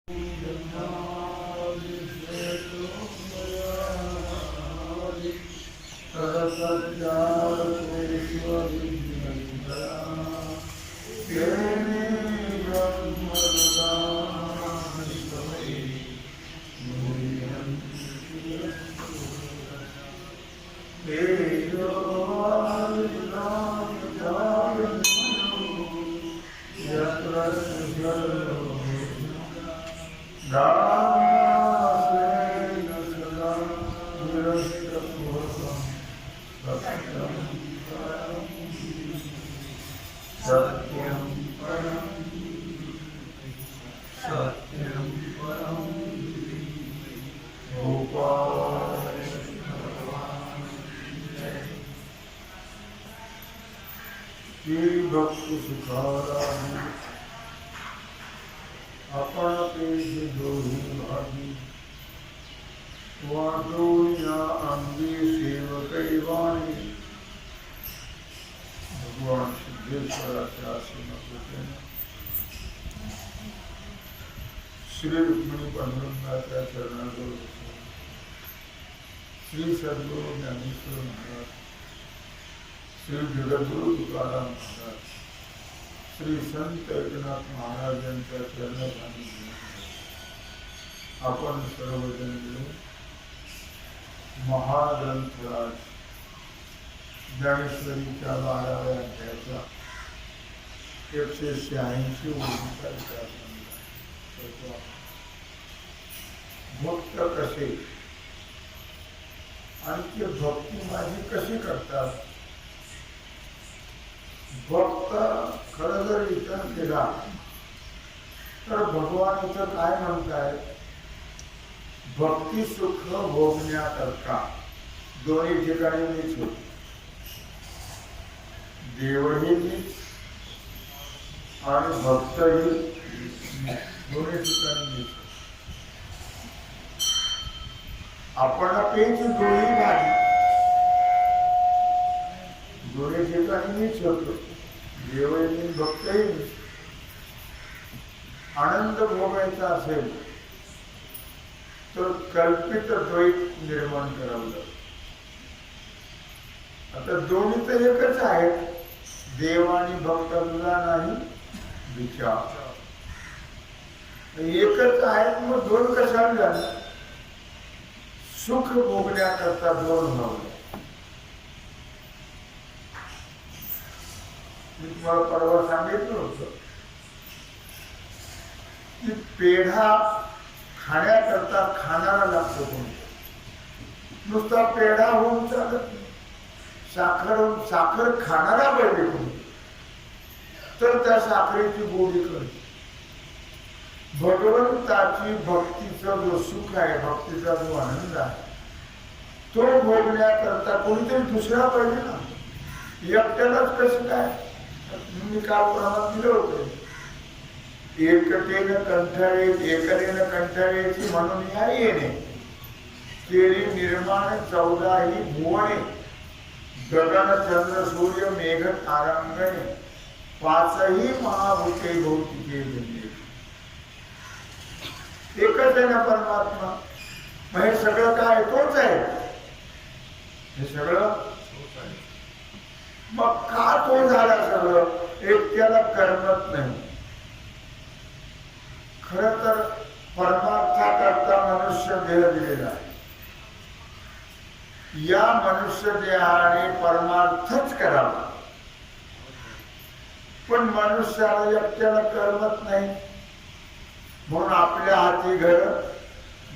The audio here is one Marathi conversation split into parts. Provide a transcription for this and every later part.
श्री रुक्मिणी पांडुरंगाच्या चरणाजवळ श्री सद्गुरु ज्ञानेश्वर महाराज, श्री जगद्गुरु तुकाराम महाराज, श्री संत एकनाथ महाराज यांच्या चरणाखाली आपण सर्वजण मिळून महाग्रंथराज ज्ञानेश्वरीच्या 12व्या अध्यायाचा 186 ओळीचा विचार भक्त कसे आणि ते भक्ती माझी कशी करतात. भक्त खरं जर विचार केला तर भगवान इथं काय म्हणताय, भक्ती सुख भोगण्याकरता दोन्ही ठिकाणी मीच होतो, देवही मीच आणि भक्तही दोन्ही ठिकाणी मीच. आपण पेच दोन्ही भाजी दोन्ही ठिकाणी मीच होतो, देवही मी भक्तही मी. आनंद भोगायचा असेल तर कल्पित द्वैत निर्माण करावं लागतं. आता दोन्ही तर एकच आहेत, देव आणि भक्त तुला नाही विचार एकच आहेत, मग दोन कशाला झाले. सुख भोगण्याकरता दोन भाव. मी तुम्हाला परवा सांगितलं होतं की पेढा खाण्याकरता खाणारा लागतो कोणी, नुसता पेढा होऊन चालत नाही. साखर खाणारा पाहिजे कोणी, तर त्या साखरेची गोडी करते. भगवंताची भक्तीचा जो सुख आहे, भक्तीचा जो आनंद आहे, तो भोगण्याकरता कोणीतरी दुसरा पाहिजे ना. एकट्यालाच कसं काय. मी काल प्रमाणात दिलं होतं, एकटेनं कंठाळे एकतेनं कंठाळ्याची म्हणून या येणे केली निर्माण 14 भुवने, गगन चंद्र सूर्य मेघ तारांगणे, 5ही महाभूते भौतिके बनले. एकच आहे ना परमात्मा. मग हे सगळं काय तोच आहे, हे सगळं मग का तो झाला सगळं. एकट्याला करमत नाही. खर तर परमार्थाकरता मनुष्य देह दिलेला आहे. या मनुष्य देहाने परमार्थच करावा, पण मनुष्याला एकट्याला करमत नाही, म्हणून आपल्या हाती घर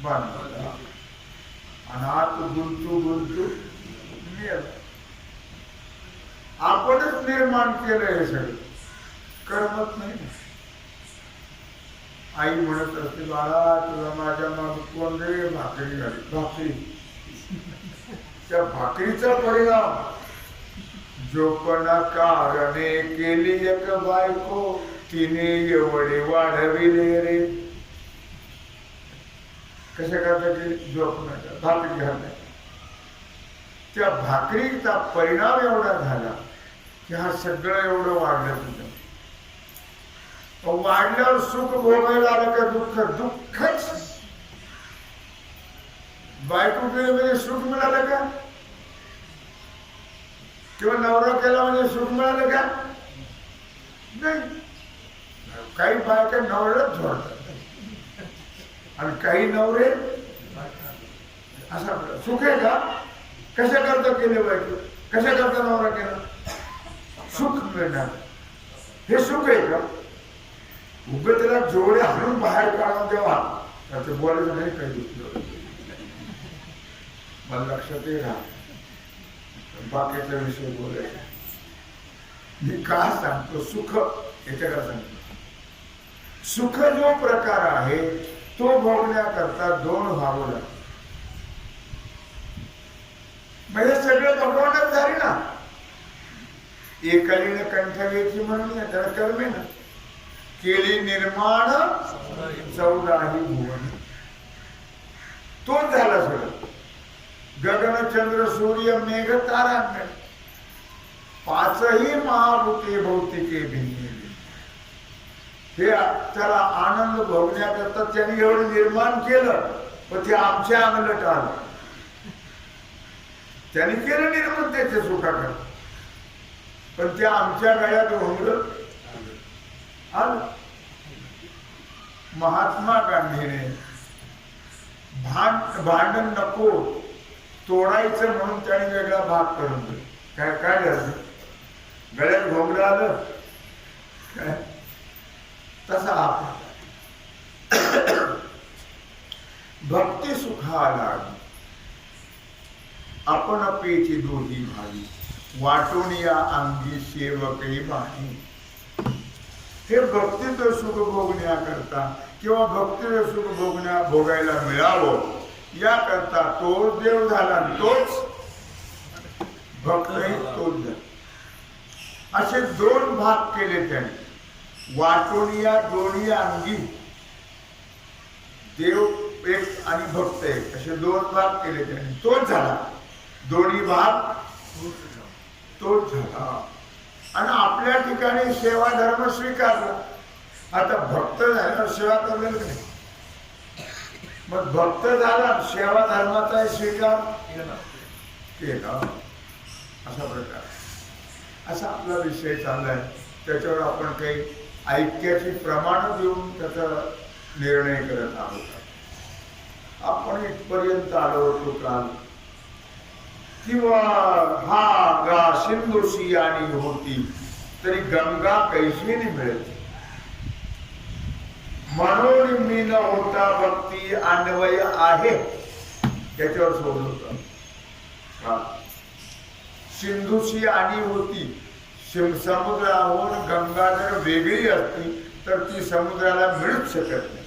बांधलं आणि हात गुंतू मेल. आपणच निर्माण केलं हे सगळं, करमत नाही. आई म्हणत असते, बाळा तुला माझ्या मागे कोण रे, भाकरी झाली. भाकरी, त्या भाकरीचा परिणाम जोपणा कारणे केली एक बायको, तिने एवढे वाढविले रे. कशा करता जोपणाच्या भाकरी घालण्या, त्या भाकरीचा परिणाम एवढा झाला की हा सगळं एवढं वाढलं तुझं. वाढल्यावर सुख भोगायला आलं का दुःख? दुःखच. बायको केली म्हणजे सुख मिळालं का? किंवा नवरा केला म्हणजे सुख मिळालं का? नाही. काही बायका नवऱ्याच झोडतात आणि काही नवरे असा सुख आहे का? कशा करता केले बायको? कशा करता नवरा केला? सुख मिळणार, हे सुख आहे का? उभे त्याला जोडे हाणून बाहेर काढून तेव्हा ते बोलायचं नाही. काही दुसरं मला लक्षात राहा, बाकीचा विषय बोलायचा. मी का सांगतो? सुख याच्याकडे सांगतो. सुख जो प्रकार आहे तो भोगण्याकरता दोन व्हावं लागतं. म्हणजे सगळं भगवानच झाले ना. एकालीने कंठवेची म्हणून त्याला कर्मे ना केली निर्माण 14 भुवन. तोच झाला सगळं. गगन चंद्र सूर्य मेघ तारा 5ही महाभूते भौतिके भिन्न. हे त्याला आनंद भोगण्याकरता त्यांनी एवढं निर्माण केलं, पण ते आमच्या अंगलट आलं. त्यांनी केलं निर्माण त्याच्या सुखाकडे, पण ते आमच्या गळ्यात घोंगडं आलं. महात्मा गांधीने भांडण नको तोडायचं म्हणून त्याने वेगळा भाग करून दिला. काय काय झालं? गळ्यात घोंगडं आलं काय? तसा आपण भक्ती सुखाला आपण पेची दोही भावी वाटून या अंगी सेवकही बाणी. हे भक्तीचं सुख भोगण्याकरता किंवा भक्तीचं सुख भोगायला मिळावं याकरता तोच देव झाला, तोच भक्तही तोच झाला. असे दोन भाग केले त्याने. वाटून या दोन्ही अंगी देव एक आणि भक्त एक, असे दोन भाग केले त्याने. तोच झाला. दोन्ही भाग तोच झाला. आणि आपल्या ठिकाणी सेवा धर्म स्वीकारला. आता भक्त झाल्यावर सेवा करलेलं नाही. मग भक्त झाला, सेवा धर्माचा स्वीकार केला. असा प्रकार, असा आपला विषय चाललाय. त्याच्यावर आपण काही ऐक्याची प्रमाण देऊन त्याचा निर्णय करत आहोत. आपण इथपर्यंत आलो होतो काल. किंवा हा गा सिंधुशी आणि होती तरी गंगा कैसीने मिळते. म्हणून मी न होता भक्ती अन्वय आहे. त्याच्यावर सोडलं. सिंधुशी आणि होती. समुद्राहून गंगा जर वेगळी असती तर ती समुद्राला मिळूच शकत नाही.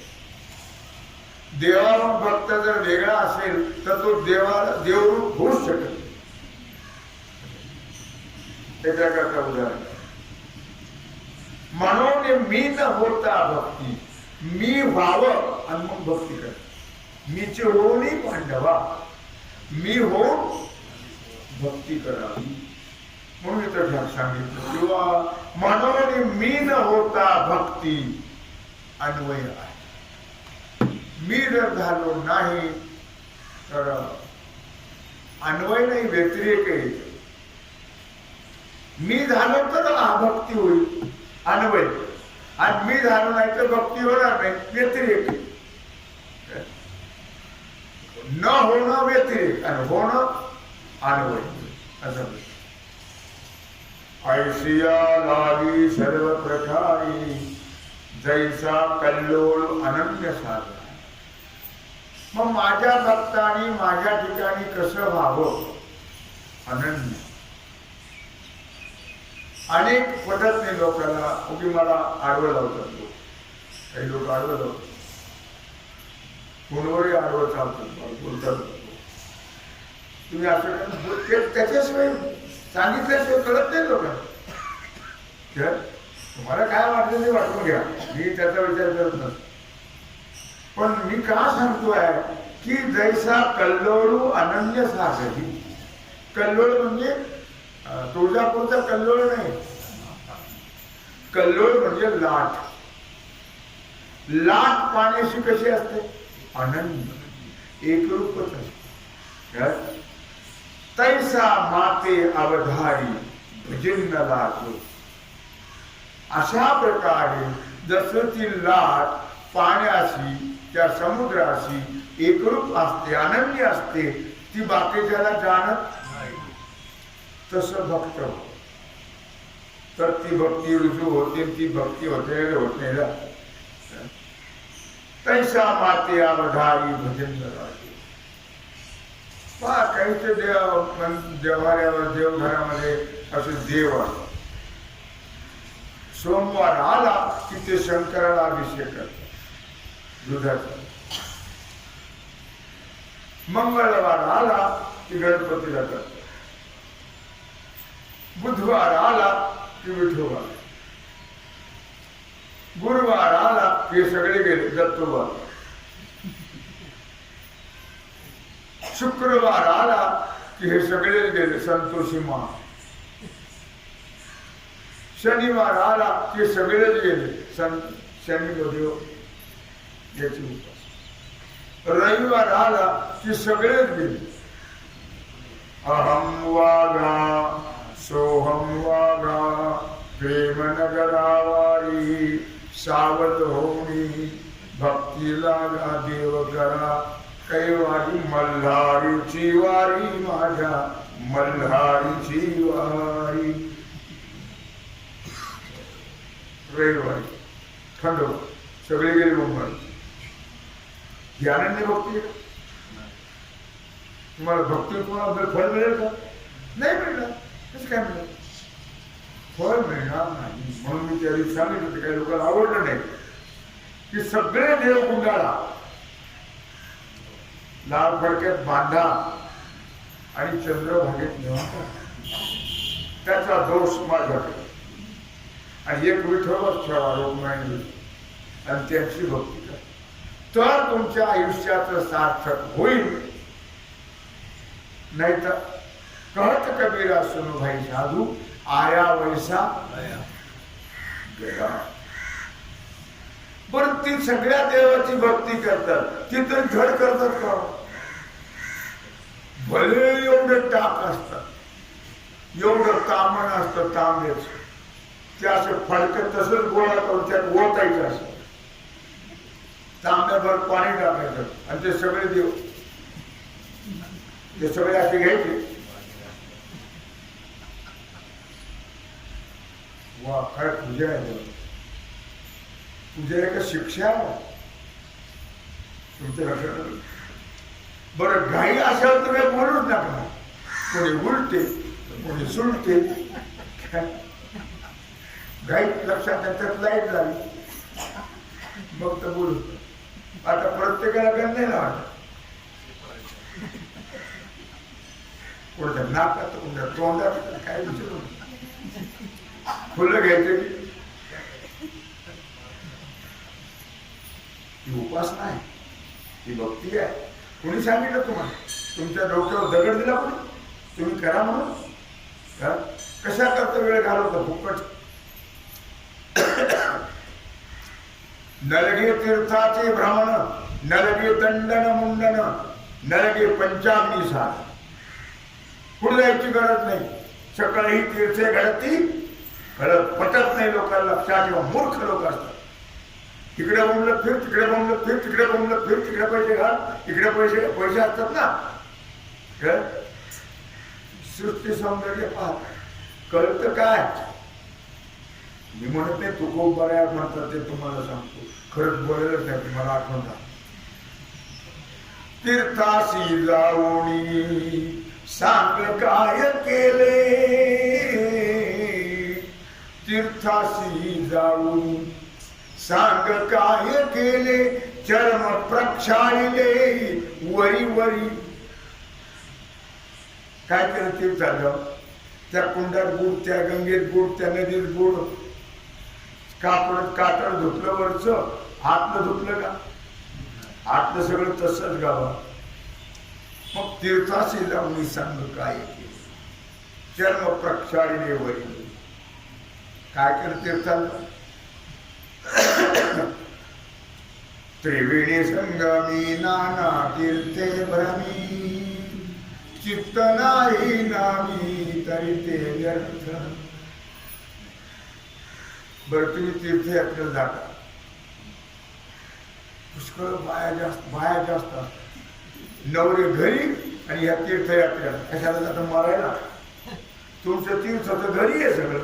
देवाहून भक्त जर वेगळा असेल तर तो देवाला देवरूप होऊच शकत नाही. त्याच्याकरता उदाहरण म्हणून मी न होता भक्ती, मी व्हावं आणि मग भक्ती कर. मीचे होऊनही पांडवा, मी होऊन भक्ती करावी म्हणून इथं सांगितलं. किंवा म्हणून मी न होता भक्ती अन्वय आहे. मी जर झालो नाही तर अन्वय नाही, व्यतिरेक आहे. मी झालो तर भक्ती होईल, अन्वय. आणि मी झालो नाही तर भक्ती होणार नाही, व्यतिरेक. न होणं व्यतिरेक आणि होणं अन्वय. असं ऐशिया लावी सर्व प्रकारे जैसा कल्लोळ अनन्य साधना. मग माझ्या भक्तांनी माझ्या ठिकाणी कसं व्हावं? अनन्य. अनेक पटत नाही लोकांना. उगी मला आडवं लावतात लोक. काही लोक आडवं लावतात, फोनवरही आडवं चालतात, बोलतात. तुम्ही असं त्याच्याशिवाय सांगितल्याशिवाय कळत नाही लोकांना. तुम्हाला काय वाटलं ते वाटून घ्या, मी त्याचा विचार करत नसतो. पण मी का सांगतोय की जैसा कल्लोळू अनन्य सागरी. कल्लोळ म्हणजे तुळजापूरचा कल्लोळ नाही. कल्लोळ म्हणजे लाट. लाट पाण्याशी कशी असते? अनन्य एकरूपच असते. तैसा माते अवधारी भजन लागो. अशा प्रकारे जसं ती लाट पाण्याशी त्या समुद्राशी एकरूप असते, अनन्य असते, ती बाकीच्याला जाणत नाही. तसं भक्त तर ती भक्ती रुजू होते, ती भक्ती होते नाही. तैसा माते अवधारी भजन लागो. पहा काहीचे देवाऱ्यावर देवघरामध्ये असे देव आहे. सोमवार आला की ते शंकराला अभिषेक करतात दुधाचा. मंगळवार आला की गणपतीला करतात. बुधवार आला की विठोबा. गुरुवार आला की सगळे गेले दत्तोबा. शुक्रवार आला की हे सगळे गेले संतोषी मा. शनिवार आला की सगळेच गेले शनी देव याची उपास. रविवार आला की सगळेच गेले. अहम वागा सोहम वागा प्रेम नगरावारी सावध होणी भक्ती लागा देव करा कैवारी मल्हारीची वारी माझ्या मल्हारीची वारी. रविवारी खंडोबा सगळे गेले मुंबई. ही अनन्य भक्ती. तुम्हाला भक्ती तुम्हाला फळ मिळेल का? नाही मिळणार. कसं काय मिळेल? फळ मिळणार नाही. म्हणून मी त्यावेळी सांगितलं होते, काही लोकांना आवडलं नाही की सगळे देव गुंडाळा लाल फडक्यात बांधा आणि चंद्रभागेत नेवा. त्याचा दोष माझ्याकडे. आणि एक विठोबाच ठेवा रोगमाई आणि त्यांची भक्ती करा, तर तुमच्या आयुष्याचं सार्थक होईल. नाही तर कहत कबीरा सुनो भाई साधू आया वैसा गया. बरं ती सगळ्या देवाची भक्ती करतात, ती तर धड करतात का? भले एवढे टाक असतात, एवढं तामण असतं तांबेच, ते असं फडकं तसंच गोळा करून त्यात ओतायचं असं तांब्याभर पाणी टाकायचं आणि ते सगळे देव ते सगळे असे घ्यायचे. वा काय पूजा आहे. पूजा आहे का शिक्षा? तुमच्या लक्षात. बरं घाई असेल तर काही बोलूच नका. कोणी उलटे कोणी सुलटे. घाई लक्षात त्यात लाईट झाली मग तर बोलू. आता प्रत्येकाला गण नाही ना वाटत. कोणत्या नाकात कोणत्या तोंडात काय विचारू. फुलं घ्यायचे ही उपासना आहे, ही भक्ती आहे. कोणी सांगितलं तुम्हाला? तुमच्या डोक्यावर दगड दिला कोणी? तुम्ही करा म्हणून? कशा करता वेळ घालवता फुकट? नलगे तीर्थाचे भ्रमण, नलगे दंडन मुंडन, नलगे पंचाग्नी साध. पुढे जायची गरज नाही. सकाळी तीर्थे घडती घडत पटत नाही लोकांना. लक्षात ठेवा, मूर्ख लोक असतात. तिकडे बोंबलत फिर, तिकडे बोंबलत फिर, तिकडे बोंबलत फिर, तिकडे पैसे घाल, इकडे पैसे पैसे असतात ना. सृष्टी सौंदर्य पाहत कळतं काय? मी म्हणत नाही तू खूप बरं आहे म्हणतात, ते तुम्हाला सांगतो. खरंच बोलायलाच नाही तुम्हाला आठवण. तीर्थाशी जाऊनी सांग काय केले, तीर्थाशी जाऊन सांग काय केले, चर्म प्रक्षाळिले वरी वरी. काय केलं तीर्थाला? त्या कुंडात बुड, त्या गंगेत बुड, त्या नदीत बुड, कातड धुतलं वरचं, आतलं धुतलं का? आतलं सगळं तसंच गावा. मग तीर्थाशी जाऊन सांग काय केले, चर्म प्रक्षाळिले वरी. काय केलं तीर्थाला? त्रिवेणी संगमी नाना तीर्थे भ्रमी चित्त नाही नामी तरी ते व्यर्थ. बरं तुम्ही तीर्थयात्रेला जाता, पुष्कळ बाया जास्त असतात. नवरे घरी आणि या तीर्थयात्रेला कशाला जाता? मरायला. तुमचं तीर्थ तर घरी आहे सगळं,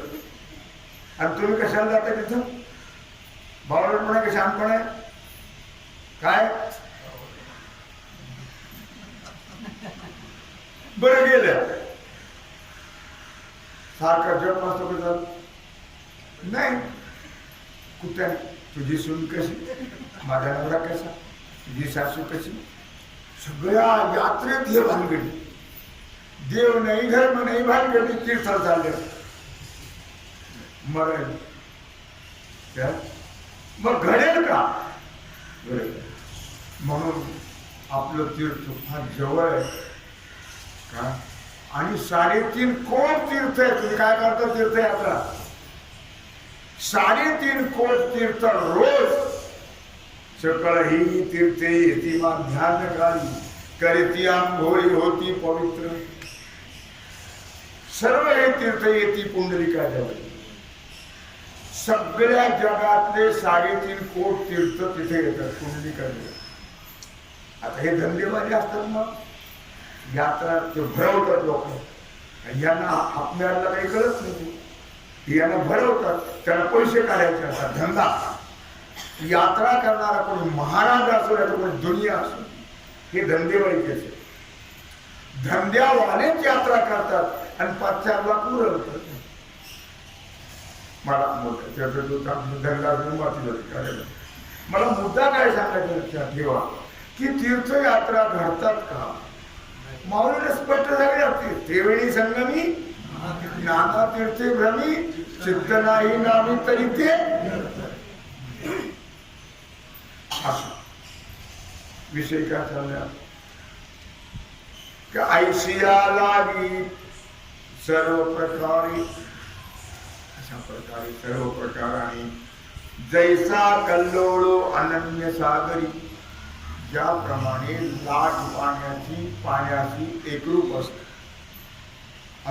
आणि तुम्ही कशाला जाता तिथं? बावळटपण आहे का शहाणपण आहे? काय बरं गेलं सारखा जप असतो का? नाही. कुठे तुझी सून कशी, माझा नवरा कसा, तुझी सासू कशी, सगळ्या यात्रेत हे भानगडी. देव नाही धर्म नाही भानगडी, तीर्थ चालले मरण. मग घडेल का? म्हणून आपलं तीर्थ फार जवळ आहे का? आणि 3.5 कोट तीर्थ आहे. तुम्ही काय करता तीर्थयात्रा? 3.5 कोट तीर्थ रोज. सकळ ही तीर्थे येती मा ध्यान काळी करीती आंघोळी होती पवित्र. सर्व हे तीर्थ येती पुंडलिकाजवळ. सगळ्या जगातले 3.5 कोट तीर्थ तिथे येतात पुंडलिकाजवळ. आता हे धंदेवाले असतात, मग यात्रा ते भरवतात लोक. यांना आपल्याला काही कळत नाही, यांना भरवतात, त्याला पैसे काढायचे असतात, धंदा. यात्रा करणारा कोणी महाराज असो या कोणी दुनिया असो, हे धंदेवाली त्याचे. धंद्यावालेच यात्रा करतात आणि 5-4 लाख उरवतात. मला मुद्दा काय सांगायचा लक्षात ठेवा की तीर्थयात्रा घडतात का? माऊलीने स्पष्ट सांगितले, त्रिवेणी संगमी नाना तीर्थे भ्रमी चित्त नाही नामी तरी ते. विषय काय चालला? ऐशिया लागी सर्व प्रकारे, अशा प्रकारे सर्व प्रकाराने जैसा कल्लोळो अनन्य सागरी. ज्याप्रमाणे लाट पाण्याशी एकरूप असते,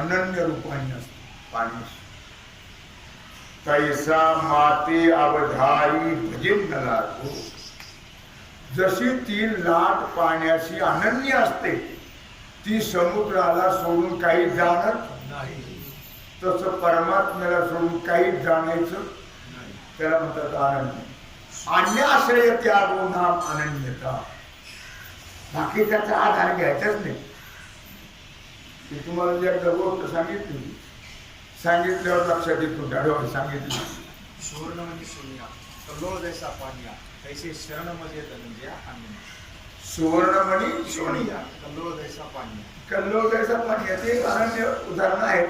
अनन्य रूपाने असते पाण्याशी, तैसा माते अवधारी भजिन न लागो. जशी ती लाट पाण्याशी अनन्य असते, ती समुद्राला सोडून काही जाणत नाही, तसं परमात्म्याला सोडून काही जाणायचं त्याला म्हणतात अनन्य. अन्याश्रय त्यागो नाम अनन्यता. बाकी त्याचा आधार घ्यायचाच नाही. ते तुम्हाला जे एकदा गोष्ट सांगितल्यावर लक्षात येतो, डाळीवर सांगितली. सुवर्ण म्हणजे सोनिया, कल्लोळ जैसा पानिया, तैसे शरण मध्ये धनंजया अन्य. सुवर्णमणी सोनिया, कल्लोळ जैसा पानिया. कल्लोळ जैसा पानिया ते एक अनन्य उदाहरण आहे.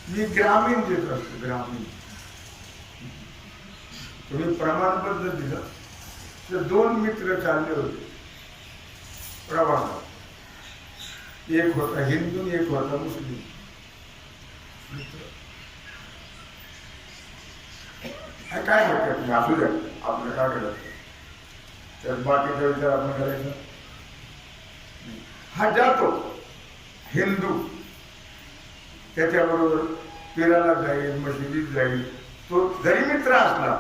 मी ग्रामीण देत असतो, ग्रामीण. तुम्ही प्रमाणपत्र दिलं तर 2 मित्र चालले होते प्रवासात. एक होता हिंदू, एक होता मुस्लिम. काय हरकत नाही, असू द्या, आपलं काय करायचं, तर बाकीचा विचार आपण करायचा. हा जातो हिंदू, त्याच्याबरोबर फिरायला जाईल, मशिदीत जाईल. तो जरी मित्र असला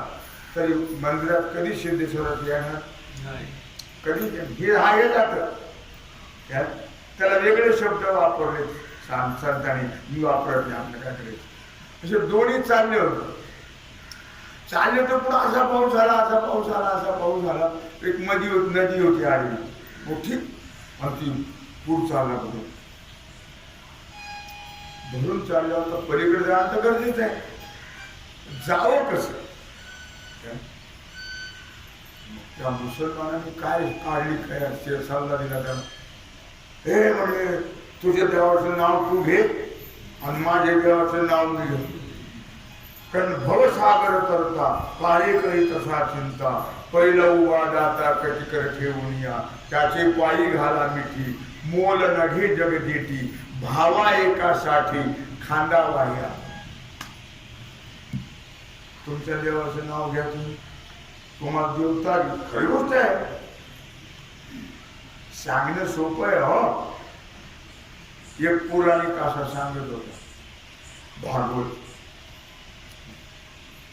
तरी मंदिरात कधी सिद्धेश्वरात येणार नाही, कधी. हे आहे जातं, त्याला वेगळे शब्द वापरले संतांनी, मी वापरत नाही. आपलं काय करायचं? असे दोन्ही चालले होते. चालले तर पुढे असा पाऊस झाला, असा पाऊस झाला, असा पाऊस झाला. एक नदी होती आडवी मोठी, आणि ती पूर चालला भरून चालल्यावर तर पलीकडे जाणं तर गरजेचं आहे. जावं कसं? त्या मुसलमानांनी काय काढली, काय सल्ला दिला त्याला. हे म्हणजे तुझ्या देवाचं नाव तू घे आणि माझ्या देवाचं नाव मी घे. कारण भवसागर करता काय करी तसा चिंता, पहिला उभा दाता कटिकर ठेवून या, त्याचे पायी घाला मिठी, मोल नघे जग देती, भावा एकासाठी खांदा वाह्या. तुमच्या देवाचं नाव घ्या तुम्ही, तुम्हाला देवता खरी गोष्ट आहे. सांगणं सोपं आहे हो. एक पुराणिक असा सांगत होता भागवत.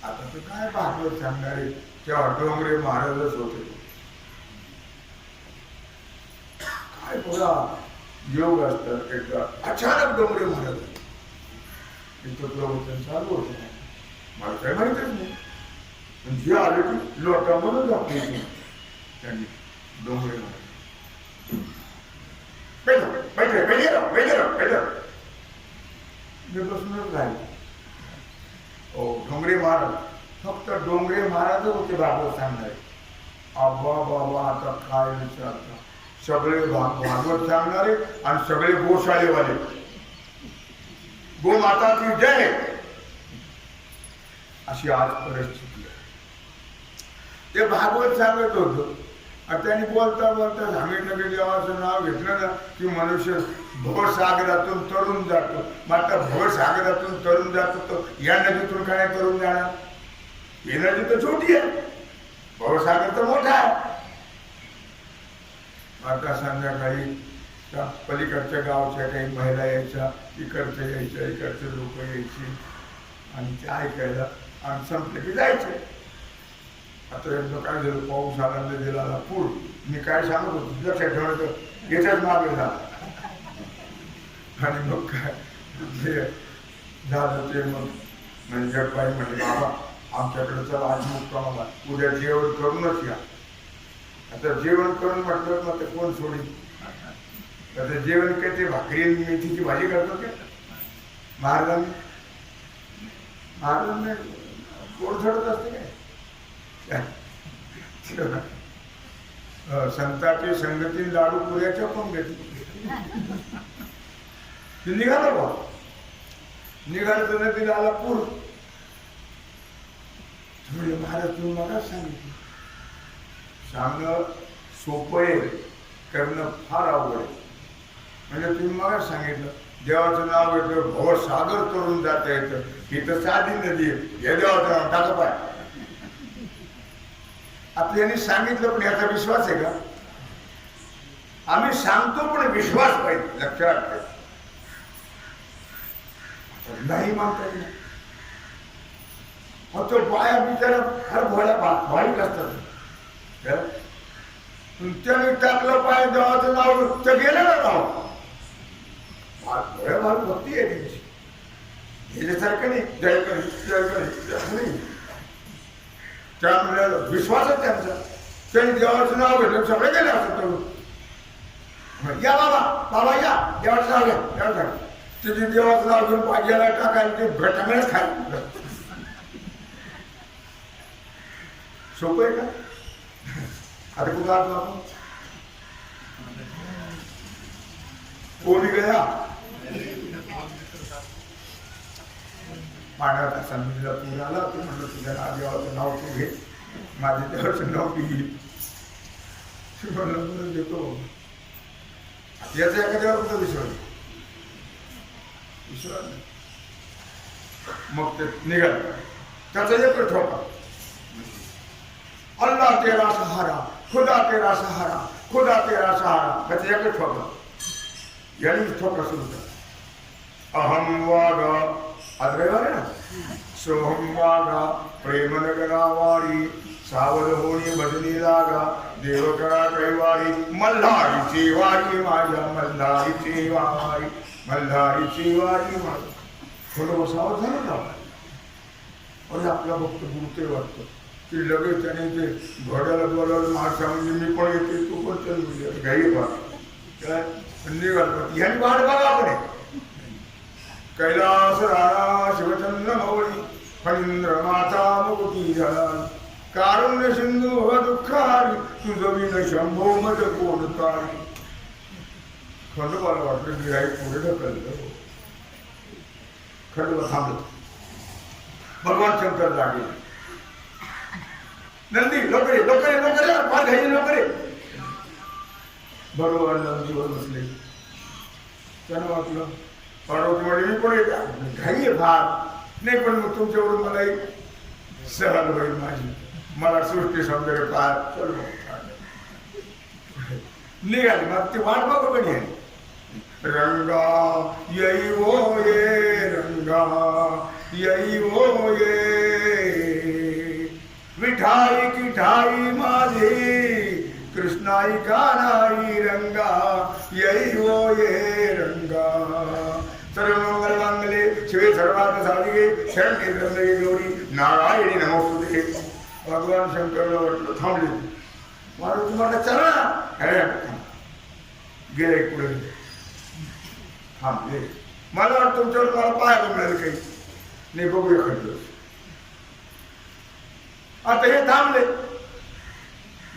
आता तर काय भागवत सांगणारे, तेव्हा डोंगरे महाराजच होते. काय बघा योग असतात. एकदा अचानक डोंगरे महाराज इथं प्रवचन चालू होत. मला काय माहितच नाही. पण जे आले की लोटामधून जाते त्यांनी डोंगरे महाराज मी बसूनच राहिले. हो डोंगरे महाराज, फक्त डोंगरे महाराजच होते भागवत सांगणारे. आबा बाबा आता काय विचारता. सगळे भागवत सांगणारे आणि सगळे गोशाळेवाले. गोमाता की जय अशी आज परिस्थिती आहे. ते भागवत सांगत होतं आणि त्यांनी बोलता बोलता सांगितलं की देवाचं नाव घेतलं ना की मनुष्य भवसागरातून तरुण जातो. मात्र भवसागरातून तरुण जातो तो या नदीतून काय तरुण जाणार. ही नदी तर छोटी आहे, भवसागर तर मोठा आहे. आता संध्याकाळी त्या पलीकडच्या गावच्या काही महिला यायच्या, इकडच्या यायच्या, इकडचे लोक यायचे आणि ते ऐकायला आणि संपले की जायचे. आता एकदा काय झालं, पाऊस आला नदीला आला पूर. मी काय सांगत होतो लक्षात ठेवण्याचं याच्याच मागे झाला. आणि मग काय ते झालं ते मग म्हणजे बाई म्हणजे बाबा आमच्याकडे चला आज मुक्कामाला, उद्या जेवण करूनच या. आता जेवण करून म्हटलं मग ते कोण सोडी. आता जेवण काय ते भाकरी मेथीची भाजी करतो का महाराजांनी. महाराजांनी पोट झडत असते काय. संतांची संगती लाडू पुऱ्याच्या पण घेतली. निघालं बा. निघालं तर नदीला आला पूर. महाराज तुम्ही मला सांगितलं. सांगणं सोपं आहे, करणं फार अवघड आहे. म्हणजे तुम्ही मला सांगितलं देवाचं नाव येतं, भवसागर करून जाता येतं. ही तर साधी नदी आहे, हे देवाचं नाव टाका पाय. आपल्याने सांगितलं पण याचा विश्वास आहे का. आम्ही सांगतो पण विश्वास पाहिजे, लक्षात ठेवा. नाही म्हणता येईल. मग तो बाया बिचारा फार भोळ्या भाविक असतात. त्याने टाकलं पाय देवाचं नाव तर गेलं ना नाव. भोळ्या भाविक भक्ती आहे त्यांची. ह्याच्यासारखं नाही जय करी जय करी नाही. त्यामुळे विश्वासच त्यांचा. त्यांनी देवाचं नाव घेतलं सगळे गेले असं करून. या बाबा बाबा या देवाचं नाव घ्या देवाचं नाव. तिथे देवाचं नाव घेऊन पाहिजेला टाकायला ते भेटामेळच खायला. सोपं आहे का. आता कुठं आपण कोणी गया पाण्यात असा मुलीला पूर आला. तू म्हणलं तुझ्या देवाचं नाव तू घे, माझ्या देवाचं नाव मी घे. म्हणलं देतो. याचा एखाद्यावर कुठं विश्वास विश्वास मग ते निघाल. त्याचा एक ठोका अल्लाह तेरा सहारा, खुदा तेरा सहारा, खुदा तेरा सहारा. त्याचा एक ठोका. यांनी ठोका सुरू करा. अहम वागा आदरेवारे ना. सोहम वागा प्रेम नगरावारी, सावध होणी भजनी लागा, देव करा कैवारी. मल्हारीची वारी माझ्या, मल्हारीची वारी, मल्हारीची वारी माझ्या. थोडं बसावं झालं ना. अरे आपला भक्त गुरुते वाटतं की लगेच त्याने ते घोड्याला बोलावलं. महाराष्ट्रा म्हणजे मी पण येते तू पण चल घाई बा काय निघाल. ह्यानी वाट बघा आपण. कैलास राणा शिवचंद्र मौळी, फणींद्र माता मुकुटी झाला. कारुण्य सिंधू हवा दुःखारी, तुझं विन शंभो मज कोण तारी. खंडोबाला वाटलं गिराई पुढे ढकललं. खंडोबा थांबलं. भगवान शंकर जागे. नंदी लोकरे लोकरे लोकरे फार घाई लोकरे. भगवान नंदीवर बसले. त्यानं वाटलं पार्वती म्हणजे मी पण घाई आहे फार नाही, पण मग तुमच्यावरून मला एक सहल होईल माझी. मला सृष्टी सौंदर्य पाहत चल निघाली. मग ती वाट बघू कधी आहे. रंगा यई वो ये रंगा यई वो ये विठाई की ठाई माझी कृष्णाई कानाई रंगा यई वो ये रंगा. सर्वमंगल मांगले शिवे सर्वार्थ साधिके शरण्ये त्र्यंबके गौरी नारायणी नमोस्तुते. भगवान शंकरला वाटलं थांबले. मारुती म्हटलं चला ना. गेले पुढे थांबले. मला वाटतं तुमच्यावर मला पाहायला मिळेल काही नाही. बघूया खरं. आता हे थांबले.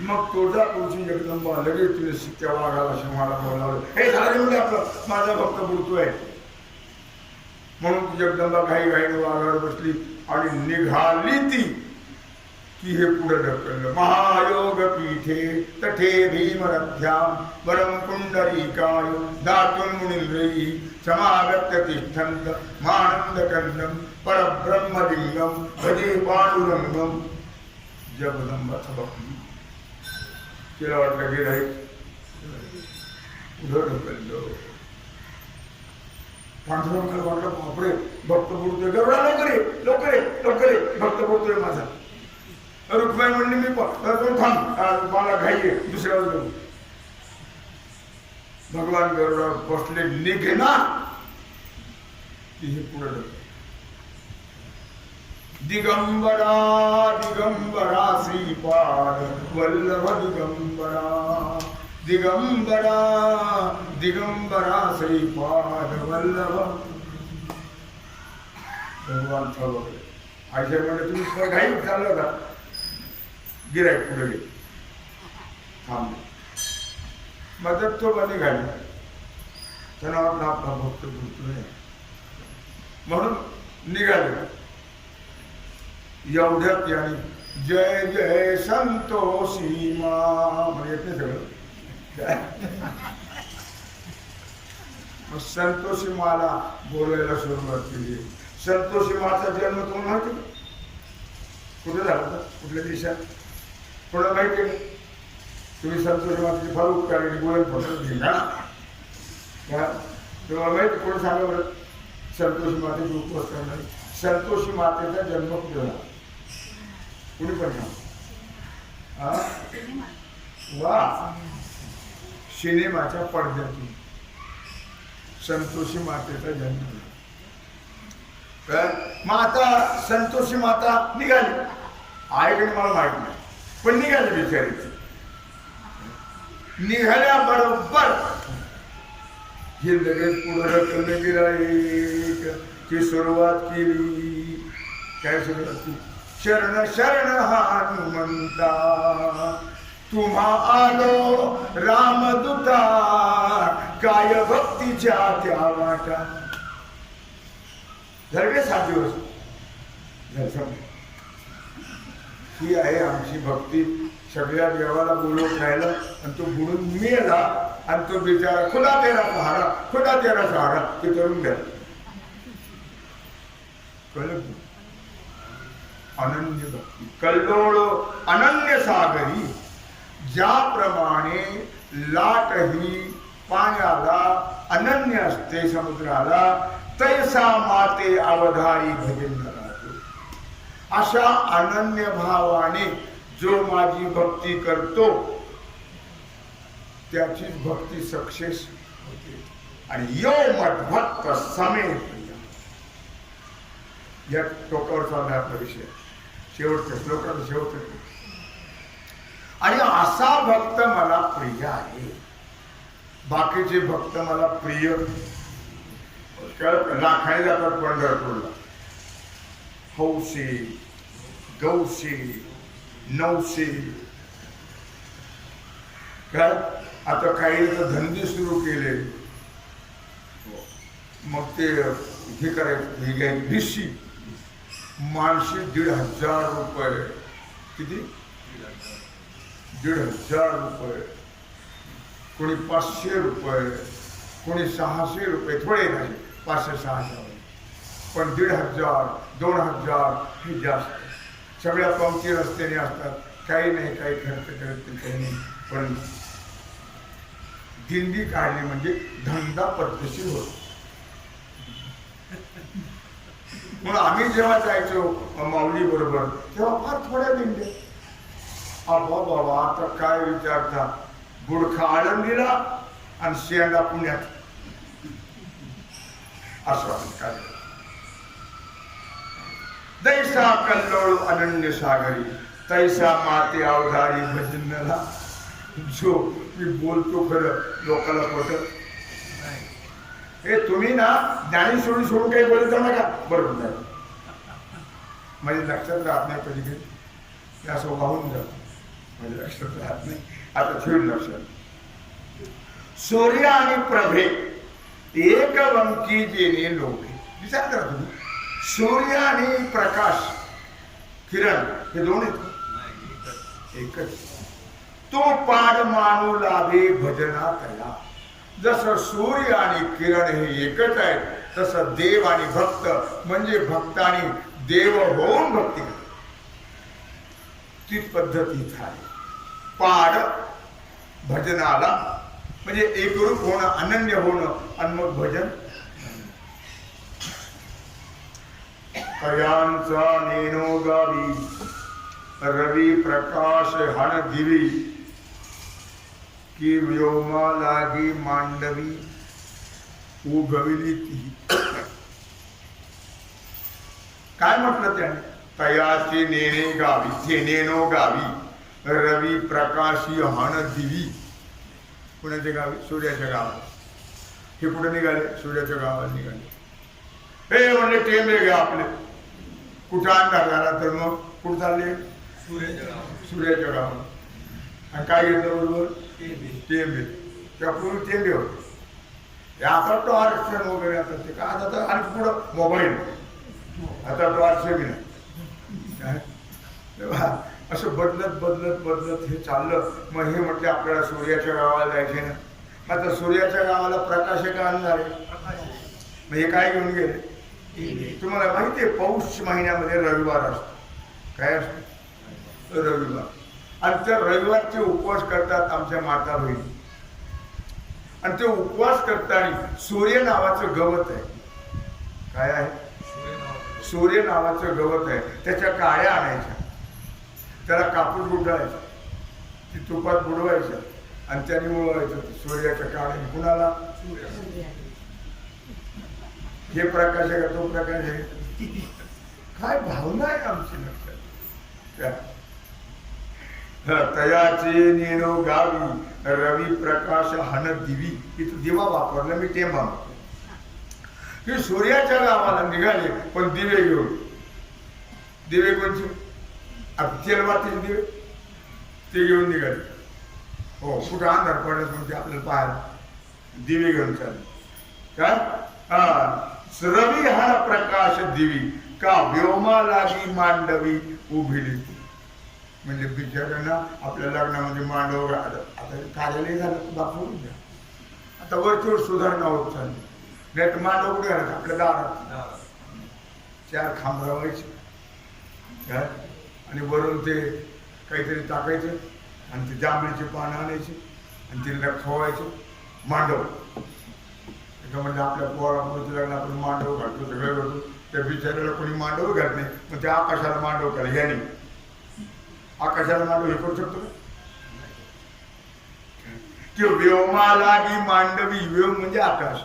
मग तुळजापूरची जगदंबा लगेच तुझे त्या वाघाला शिवाला बोलावलं. हे झाले म्हणजे आपलं माझा भक्त बोलतोय म्हणून ती जगदंबा घाई घाईने वाघावर बसली आणि निघाली ती की हे पुढे ढकललं. महायोग पीठे तठे भीमरथ्याम वरम पुंडरीकाय दातुन मुनिन्द्रयी समागत्य तिष्ठन्त मानंदकन्दं परब्रह्मलिंगं भजे पांडुरंगं. जगदंबाचा भक्त तिला वाटलं की राहील पुढं ढकललं. पांडुरंगाला वाटलं बापरे भक्त बोलतोय. गरुडा लवकर ये लवकर ये लवकर ये भक्त बोलतोय माझा. रुक्माई म्हणली मी थांब मला घाई आहे दुसऱ्या जाऊ. भगवान गरुडा बसले निघे ना की हे पुढे ढकललं. दिगंबरा दिगंबरा श्रीपाद वल्लभ दिगंबरा दिगंबरा दिगंबरा श्रीपाद वल्लभ. भगवान ठरवले. आयशा म्हणजे तुम्ही घाई चाललं का. गिराईक पुढे गेले थांबले. मदत तो निघाली. त्यांना वाटलं आपला भक्त बोलतोय म्हणून निघाले. एवढ्यात याने जय जय संतोषी मा म्हणजे येत नाही सगळं. मग संतोषी माला बोलायला सुरुवात केली. संतोषी माचा जन्म तुम्हाला माहिती का. कुठे झाला होता कुठल्या देशात कोणाला माहिती आहे. तुम्ही संतोषी मातेची फार उपकार आणि बोलायला फक्त दिला तुम्हाला माहिती. कोण सांगा बरं संतोषी मातेची उपवास करणार. संतोषी मातेचा जन्म कुठे झाला कुणी पण सांग. वा सिनेमाच्या पडद्यातून संतोषी मातेचा जन्म झाला. मग आता संतोषी माता निघाली. आईकडे मला माहित नाही पण निघाली बिचारी. निघाल्या बरोबर हे लगेच पुढे ढकलले गिराईक सुरुवात केली. काय सुरुवात केली. शरण शरण हनुमंता तुम्हा आलो रामदूता काय भक्तीच्या त्या वाटा. झाले 7 दिवस ही आहे आमची भक्ती. सगळ्या देवाला बोलवत राहिलं आणि तो बुडून मेला आणि तो बिचारा खुदा तेरा सहारा खुदा तेरा सहारा ते करून द्या. कळलं. अनन्य भक्ती कल्लोळ अनन्य सागरी. ज्याप्रमाणे लाट ही पाण्याला अनन्य असते समुद्राला तैसा माते अवधारी भजन राहतो. अशा अनन्य भावाने जो माझी भक्ती करतो त्याची भक्ती सक्सेस होते. आणि यो मद्भक्त समेत या टोकावरचा आपला विषय शेवटच्या श्लोकाचा शेवटचा. आणि असा भक्त मला प्रिय आहे. बाकीचे भक्त मला प्रिय लाखाने जातात पंढरपूरला. हौसे गौसे नवसे काय आता काही धंदे सुरू केले. मग ते हे करायचं हे घ्यायचं भिशी माणसे 1,500 रुपये. किती 1,500 रुपये. कोणी 500 रुपये कोणी 600 रुपये. थोडे नाही 500-600 पण 1,500 2,000 हे जास्त. सगळ्या पंक्ती रस्त्याने असतात, काही नाही, काही खर्च करत नाही, काही नाही. पण दिंडी काढली म्हणजे धंदा पद्धतशीर होतो. म्हणून आम्ही जेव्हा जायचो माऊली बरोबर तेव्हा फार थोड्या दिंड्या. अबा बाबा आता काय विचारता, गुडखा आळंदीला आणि शेंडा पुण्यात, असं काय. दैसा कल्लोळ अनन्य सागरी, तैसा माते अवधारी भजनला. जो मी बोलतो खरं लोकांना पटत नाही. हे तुम्ही ना ज्ञानी सोडून काही बोलत जाऊ नका, बरोबर नाही. माझ्या लक्षात राहत नाही कधी कधी, ते असं वाहून जात, माझ्या लक्षात राहत नाही. आता ठेवून लक्षात. सूर्य आणि प्रभे एक वंकी जेने लोके. विचार करा तुम्ही, सूर्य आणि प्रकाश किरण हे दोन आहेत का? नाही, एकच. तो पाड मानू लाभे भजना तया. जसं सूर्य आणि किरण हे एकच आहेत, तसं देव आणि भक्त म्हणजे भक्त आणि देव होऊन भक्ती करतात. ती पद्धती झाली. पाड भजनाला म्हणजे एकरूप होणं, अनन्य होणं, आणि मग भजन. कयांचा नेनो गावी रवी प्रकाश हण दिवी, की व्योमा लागी मांडवी उगविली ती. काय म्हटलं त्याने? तयाचे नेणे गावी, ते नेनो गावी रवी प्रकाशी हण दिवी. कुणाच्या गावी? सूर्याच्या गावात. हे कुठे निघाले? सूर्याच्या गावात निघाले. हे म्हणले टेंबे घ्या आपले. कुठं अंधार झाला तर मग कुठं चालले? सूर्याच्या गावात. आणि काय घेतलं बरोबर? टेंबे. त्या पूर्वी टेंबे होते. आता तो आरक्षण वगैरे आता ते काय आता आणि पुढं मोबाईल, आता तो आरक्षण नाही. असं बदलत बदलत बदलत हे चाललं. मग हे म्हटले आपल्याला सूर्याच्या गावाला जायचे ना. आता सूर्याच्या गावाला प्रकाश का आणणार आहे? मग हे काय घेऊन गेले? तुम्हाला माहिती आहे पौष महिन्यामध्ये रविवार असतो. काय असतो? रविवार. आणि त्या रविवारचे उपवास करतात आमच्या माता बहिणी. आणि ते उपवास करताना सूर्य नावाचं गवत आहे. काय आहे? सूर्य नावाचं गवत आहे. त्याच्या काड्या आणायच्या, त्याला कापूस गुंडाळायचा, ती तुपात बुडवायचं आणि त्याने उडवायचं सूर्याच्या काड्याने. कुणाला? हे प्रकाश आहे का तो प्रकाश आहे? काय भावना आहे आमची लक्षात. तयाचे नेनो गावी रवी प्रकाश हन दिवी. इथं दिवा वापरला मी, टेंबा हे सूर्याच्या गावाला निघाले, पण दिवे घेऊन. दिवे कोणचे? तेलवातीचे दिवे, ते घेऊन निघाले. हो, कुठं अंधार पडत म्हणजे आपल्याला पाहायला दिवे घेऊन चालले. काय? हा, रवी हा प्रकाश दिवी, का व्योमा लागी मांडवी उभिली. म्हणजे बिचाऱ्यांना आपल्या लग्नामध्ये मांडव, आता कार्यालय झालं दाखवून द्या. आता वरचीवर सुधारणा होत चालली. नाही तर मांडव कुठे घालायचं? आपल्या दारात 4 खांब लावायचे आणि वरून ते काहीतरी टाकायचे आणि ते जांभळीची पानं आणायची आणि तिला खवायचे. मांडव म्हणजे आपल्या पोरापुरती लग्न आपण मांडव घालतो, सगळं करतो. त्या बिचाऱ्याला कोणी मांडव घालत नाही, मग त्या आकाशाला मांडव करा. ह्याने आकाशाला मांडव हे करू शकतो का? की व्योमा लागी मांडवी. व्योम म्हणजे आकाश.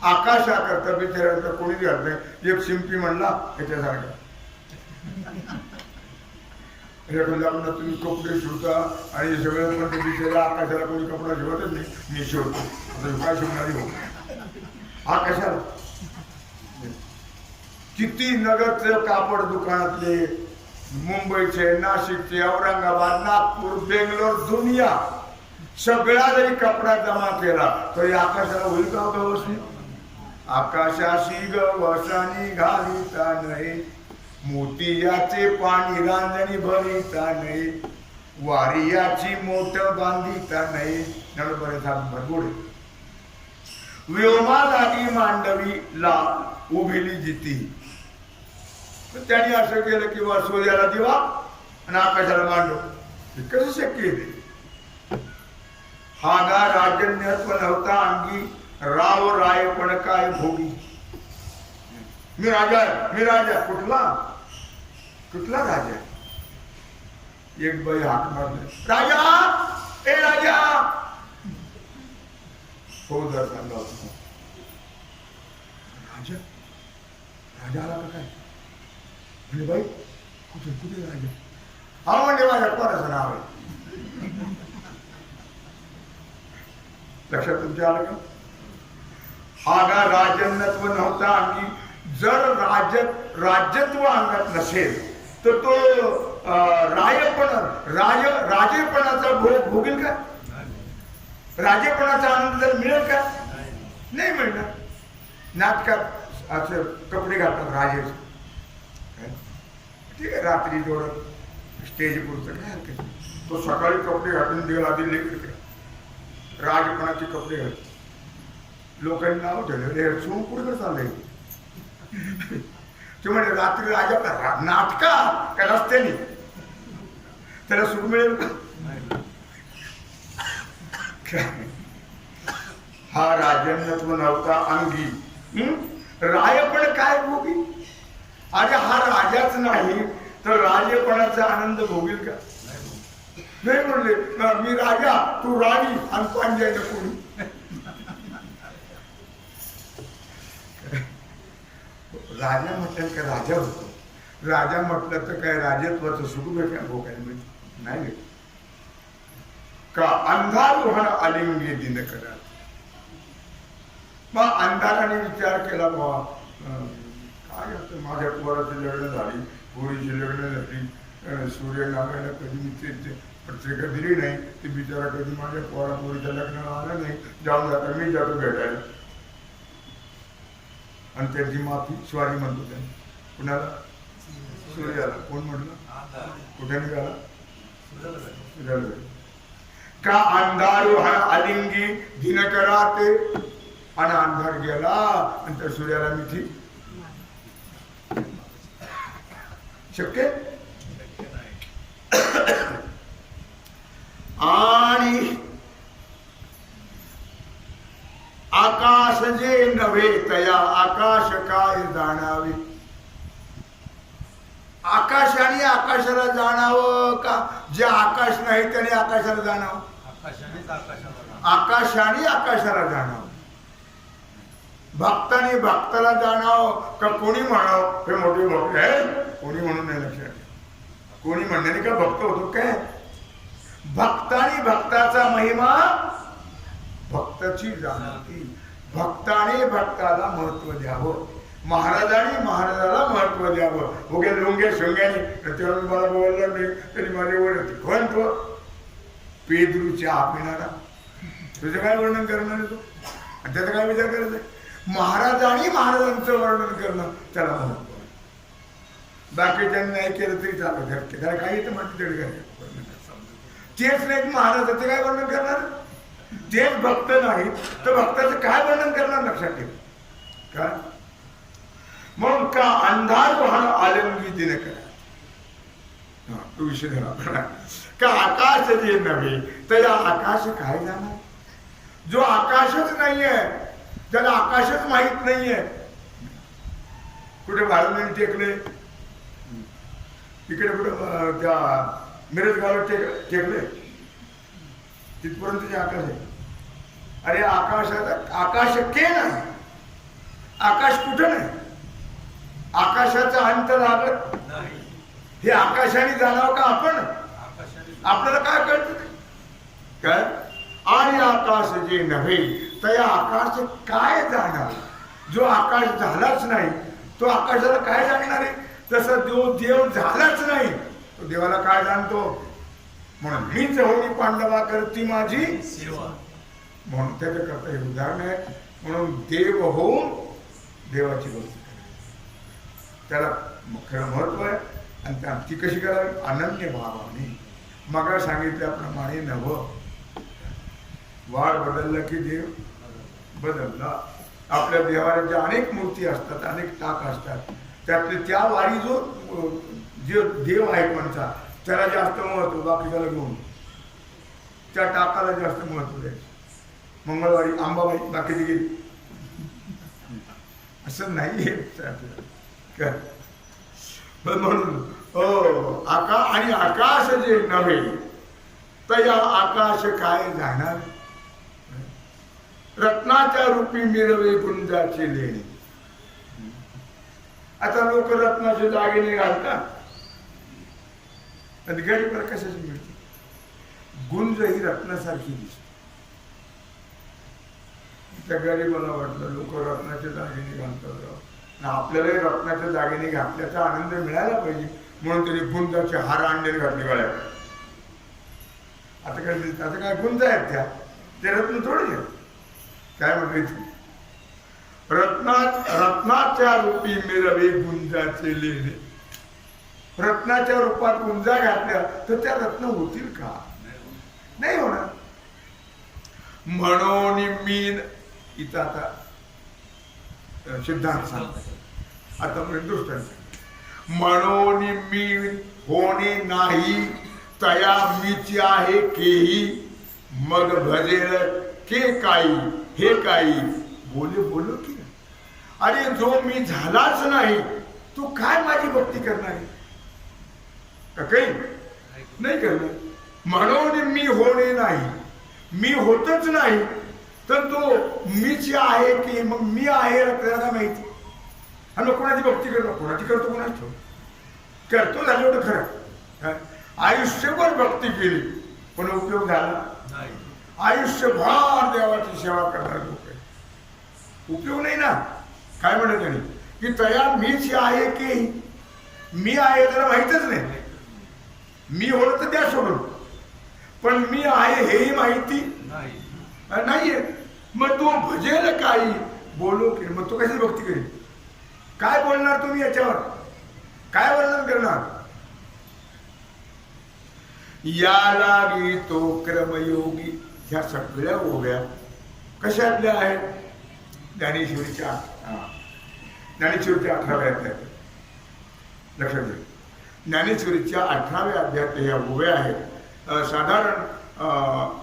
आकाशाकरता बिचाऱ्याला कोणीच घालत नाही. एक शिंपी म्हणला त्याच्यासारखा. लग्नात तुम्ही कपडे शिवता आणि सगळं, पण ते बिचाऱ्या आकाशाला कोणी कपडा शिवतच नाही. मी शिवतो. आता काय शिवणारी हो आकाशाला? किती नगरचे कापड दुकानातले, मुंबईचे, नाशिकचे, औरंगाबाद, नागपूर, बेंगलोर, दुनिया सगळा जरी कपडा जमा केला तरी आकाशाला होईल का व्यवस्थित? आकाशाशी गवसानी घालिता नाही, मोतियाचे पाणी रांजणी भरिता नाही, वारियाची मोठ बांधिता नाही. भरपूर व्योमा लागी मांडवी ला उभिली जिती. पण त्यांनी असं केलं की बा सूर्याला दिवा आणि आकाशाला मांडव. हे कसं शक्य आहे ते? हा गा राजन्यत्व नव्हता अंगी, राव राय पण काय भोगी. मी राजा आहे, मी राजा. कुठला कुठला राजा? एक बाई हाक मारले, राजा, ए राजा. फौजदार सांगला होता, राजा राजा आला का काय? म्हणजे बाई कुठे कुठे राजा? हा म्हणजे माझ्या कोणाचं नाव आहे? लक्षात तुमच्या आलं का? हा गा राजन्यत्व नव्हता अंगी. जर राज्यत्व अंगात नसेल तर तो राजेपणाचा भोग भोगेल का? राजेपणाचा आनंद जर मिळेल का? नाही मिळणार. नाटकात असं कपडे घालतात राजे, ठीक आहे, रात्री जोडत स्टेज पुरतं काय हरकत. तो सकाळी कपडे घालून देवाला दिले राजपणाचे कपडे घालतो. लोकांनी नाव ठेवलं सोम कुठं चाललंय? ते म्हणजे रात्री राजा नाटका का रस्त्याने त्याला सुख मिळेल का? हा राजन्यत्व नव्हता अंगी, राय पण काय भोगी. अरे हा राजाच नाही तर राजेपणाचा आनंद भोगेल का? नाही म्हणले, मी राजा तू राणी आणि पांड्या कोणी. राजा म्हटलं का राजा होतो. राजा म्हटलं तर काय राजत्वाचं सुख भेटा भोगायला मिळत नाही का? अंधार उहाण आलिंगी दिन करा. मग अंधाराने विचार केला, बाबा काय असतं, माझ्या पोराची लग्न झाली, पोरीची लग्न झाली, सूर्यनारायण कधी मी ते पत्रिका दिली नाही, ते बिचारा कधी माझ्या पोरीच्या लग्नाला आलं नाही, जाऊन जाता मी जातो भेटायला. आणि त्याची माफी स्वारी म्हणतो त्याने. कुणाला? सूर्याला. कोण म्हटलं? कुठे निघाला? सूर्याला. का अंधार आलिंगी दिन कराते. आणि अंधार गेला आणि त्या सूर्याला मिठी शक्य. आणि आकाश जे नव्हे तया आकाश काय जाणावे. आकाशाने आकाशाला जाणावं का? जे आकाश नाही त्याने आकाशाला जाणावं. आकाशाने आकाशाला जाणावं. भक्ताने भक्ताला जाणावं का? कोणी म्हणावं हे मोठे भक्त आहे, कोणी म्हणून नाही लक्षात. कोणी म्हणण्याने का भक्त होतो काय? भक्ताने भक्ताचा महिमा भक्ताची जाणती. भक्ताने भक्ताला महत्व द्यावं, महाराजांनी महाराजाला महत्व द्यावं. उगे लुंगे सोंग्याने त्यावेळी मला बोलला नाही तरी माझे वडील कोण तो पेदरूच्या पिणारा. तुझं काय वर्णन करणार आहे तो? आणि त्याचा काय विचार करायचा? महाराजांनी महाराजांचं वर्णन करणं त्याला महत्व. बाकीच्यांनी नाही केलं तरी चालू घरचे त्याला काही येतं म्हणते तरी काय. तेच नाही महाराजाचं काय वर्णन करणार? तेच भक्त नाही तर भक्ताचं काय वर्णन करणार? लक्षात ठेव. काय म्हणून का अंधार वाहन आलंगी दिन करा. तो विषय झाला का आकाश जे नव्हे तर आकाश काय जाणार. जो आकाशच नाहीये त्याला आकाशच माहित नाहीये. कुठे बाळूने टेकले, इकडे कुठे त्या मिरज गावात टेकले, तिथपर्यंत आकाश आहे. अरे आकाशाचा आकाश के नाही. आकाश कुठं नाही. आकाशाचा अंत लागत नाही. हे आकाशाने जाणावं का आपण? आपल्याला काय कळत काय? आणि आकाश जे नव्हे त्या आकाश काय जाणार. जो आकाश झालाच नाही तो आकाशाला काय जाणणार आहे. तसं जो देव झालाच नाही तो देवाला काय जाणतो. म्हणून मीच होणी पांडवा करती माझी सेवा. म्हणून त्याच्या करता हे उदाहरण आहे. म्हणून देव होऊन देवाची भक्ती करावी त्याला खरं महत्व आहे. आणि ती कशी करावी? अनन्य भावाने. मग सांगितल्याप्रमाणे नवं. वाळ बदलला की देव बदलला. आपल्या देवाच्या अनेक मूर्ती असतात, अनेक टाक असतात. त्यातले त्या वारी जो जे देव आहे कोणचा त्याला जास्त महत्व, बाकीच्याला घेऊन त्या टाकाला जास्त महत्व द्यायचं. मंगळवारी आंबाबाई बाकीची गेली असं नाही काय. म्हणून हो आणि आकाश जे नव्हे तर या आकाश काय जाणार. रत्नाच्या रूपी मिरवे गुंजाचे लेणे. आता लोक रत्नाचे दागिने घालतात आणि गरीबाला कशाची मिळते. गुंज ही रत्नासारखी दिसते. त्या गरीबाला वाटलं लोक रत्नाचे दागिने घालतात, आपल्यालाही रत्नाचे दागिने घातल्याचा आनंद मिळायला पाहिजे म्हणून त्यांनी गुंजाचे हार आणले घातले गळ्यात. आता काय गुंज आहेत त्या, ते रत्न थोडी आहेत. काय म्हणायचं, रत्नाच्या रूपी मिरवे गुंजाचे लेणे. रत्नाच्या रूपात गुंजा घातल्या तर त्या रत्न होतील का, नाही होणार. म्हणून मी इथं आता सिद्धांत सांगतात, आतापर्यंत दृष्टांत. म्हणून मी होणे नाही तया मीची आहे केही, मग भजेल के काही हे काही बोले बोलो की. अरे जो मी झालाच नाही तू काय माझी भक्ती करणार आहे का, काही नाही करणार. म्हणून मी होणे नाही, मी होतच नाही तर तो मीच आहे की मग मी आहे आपल्याला माहिती. आणि मग कोणाची भक्ती करतो, कोणाची करतो, कोणाची करतो झालं एवढं खरं. आयुष्यभर भक्ती केली पण उपयोग झाला नाही. आयुष्यभर देवाची सेवा करणारे लोक आहे, उपयोग नाही ना. काय म्हणत त्यांनी की तया मीच आहे की मी आहे त्याला माहितच नाही. मी होत तर द्या सोडून, पण मी आहे हेही माहिती नाहीये. मग तो भजेल काही बोलो की, मग तो कशी भक्ती करेल. काय बोलणार तुम्ही याच्यावर, काय वर्णन करणार. या लागी तो क्रमयोगी. ह्या सगळ्या ओव्या कशातल्या आहेत, ज्ञानेश्वरीच्या 18व्या अध्यायात. लक्षात घ्या, ज्ञानेश्वरीच्या 18व्या अध्यायात ह्या ओव्या आहेत. साधारण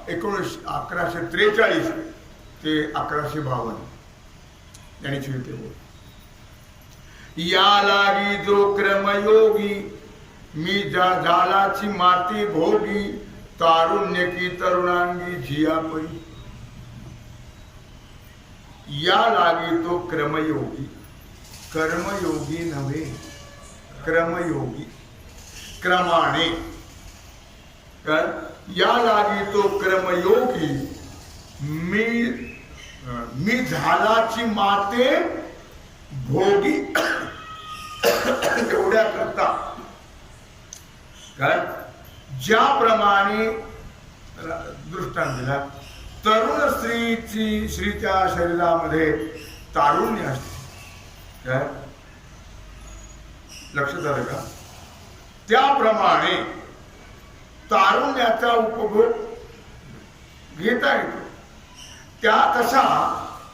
1143 ते 1152 ज्ञानेश्वरी ते बोल. या लागी जो क्रमयोगी मी झालाची माती भोगी, तारुण्य की तरुणांगी जिया परी. या लागी तो क्रमयोगी, कर्मयोगी नव्हे, क्रमयोगी क्रमाने. या लागी तो क्रमयोगी मी झालाची माते भोगी. एवढ्या करता काय ज्याप्रमाणे दृष्टांत दिला, तरुण स्त्रीच्या शरीरामध्ये तारुण्य असते. काय लक्षात आलं का. त्याप्रमाणे तारुण्याचा उपभोग घेता येतो. त्या तसा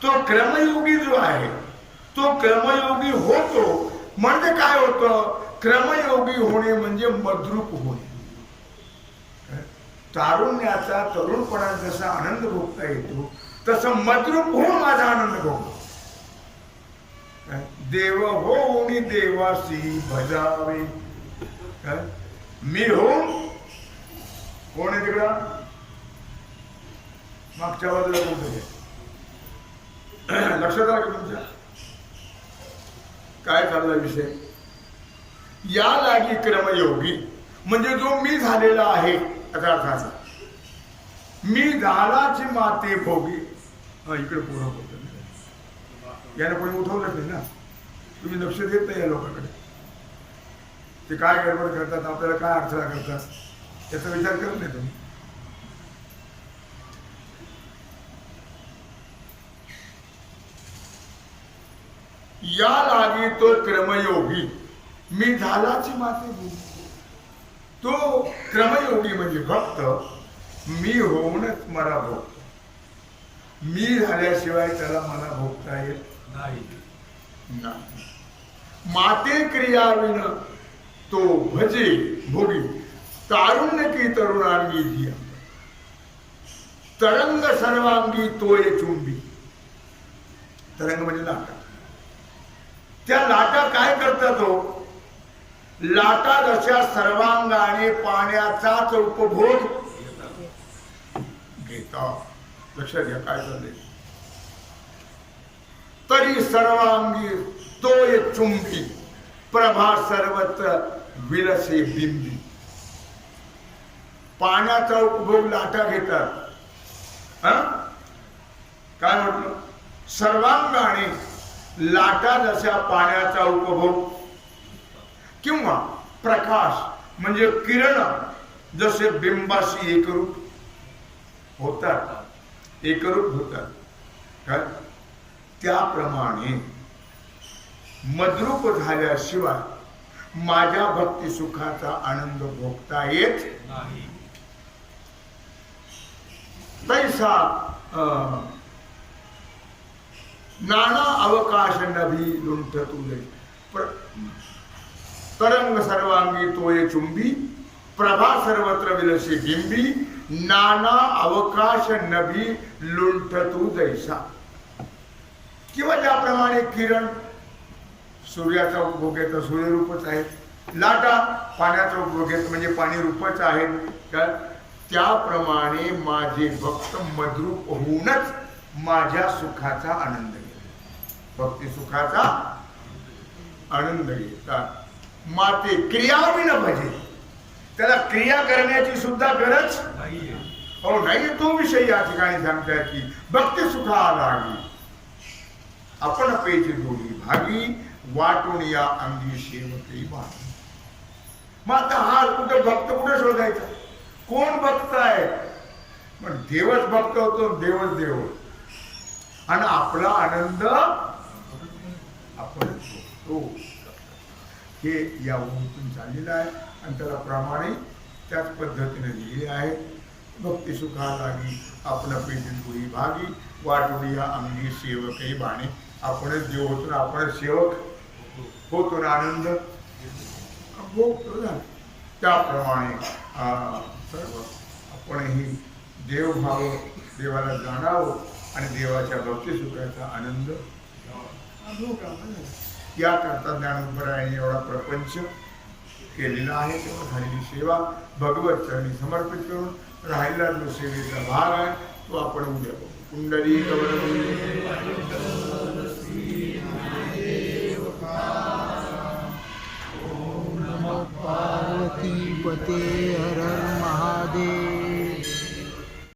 तो क्रमयोगी जो आहे तो क्रमयोगी होतो. म्हणजे काय होतं, क्रमयोगी होणे म्हणजे मद्रूप होणे. तारुण्याचा तरुणपणात जसा आनंद भोगता येतो तसं मद्रूप होऊन माझा आनंद भोगतो. देव होऊन देवासी भजावे. मी होऊन कोण आहे तिकडं मागच्या बाजूला कोणतं लक्षात आलं का तुमच्या, काय चालला विषय. या लागी क्रमयोगी म्हणजे जो मी झालेला आहे याचा अर्थ असा, मी झालाची माते भोगी. इकडे पूर्ण होत याने कोणी उठवलं नाही ना, तुम्ही लक्ष देत नाही या लोकांकडे. ते काय गडबड करतात, आपल्याला काय अडथळा करतात याचा विचार करत नाही तुम्ही. या लागी तो क्रमयोगी मी झालाची माते भोगी. तो क्रमयोगी म्हणजे भक्त मी होऊनच मला भोगतो. मी झाल्याशिवाय त्याला मला भोगता येत नाही. माते क्रियाविन तो भजे भोगी तारुण्य की तरुणांगी धिया तरंग सर्वांगी तोय चुंबी. तरंग म्हणजे लाटा. त्या लाटा काय करतात हो? लाटा जशा सर्वांगाने पाण्याचाच उपभोग घेतात. लक्षात घ्या काय झाले. तरी सर्वांगी तोय चुंबी प्रभा सर्वत्र विलसे बिंबी. पाण्याचा उपभोग लाटा घेतात. काय म्हटलं? सर्वांगाने लाटा जशा पाण्याचा उपभोग किंवा प्रकाश म्हणजे किरण जसे बिंबाशी एकरूप होतात, एकरूप होतात काय, त्याप्रमाणे मद्रूप झाल्याशिवाय माझ्या भक्ती सुखाचा आनंद भोगता येत नाही. तैसा नाना अवकाश नभी लुंठ तुले तरंग सर्वांगी तोये चुंबी प्रभा सर्वत्र विलसे बिंबी नाना अवकाश नभी लुंठ तू जैसा. किंवा ज्याप्रमाणे किरण सूर्याचा उपभोग घेतो, सूर्यरूपच आहे. लाटा पाण्याचा उपभोग घेतो म्हणजे पाणी रूपच आहे. त्याप्रमाणे माझे भक्त मद्रूप होऊनच माझ्या सुखाचा आनंद घेतात, भक्ती सुखाचा आनंद घेतात. माते क्रियाविन भजे. त्याला क्रिया करण्याची सुद्धा गरज नाहीये. हो नाही, तो विषय या ठिकाणी सांगतात की भक्ती सुखा लागी आपण पेची दोरी भागी वाटून या अंगी शेवटी भागी. मग आता हा कुठे भक्त कुठे शोधायचा? कोण भक्त आहे? पण देवच भक्त होतो, देवच देव. आणि आपला आनंद आपण तो हे या ओळीतून चाललेलं आहे आणि त्याला प्रामाणिक त्याच पद्धतीने लिहिले आहे. भक्ती सुखा लागी आपण पेटीत गोळी भागी वाटून या अंगी सेवकही बाणे. आपणच देव होतो ना, आपणच सेवक होतो ना, आनंद भोगतो ना. त्याप्रमाणे सर्व आपणही देवभाव देवाला जाणावं आणि देवाच्या भक्ती सुखाचा आनंद याकरता ज्ञानोबरायाने एवढा प्रपंच केलेला आहे. तेव्हा झालेली सेवा भगवत चरणी समर्पित करून राहिला जो सेवेचा भाग आहे तो आपण उद्या बघू. कुंडली पार्वती पते हर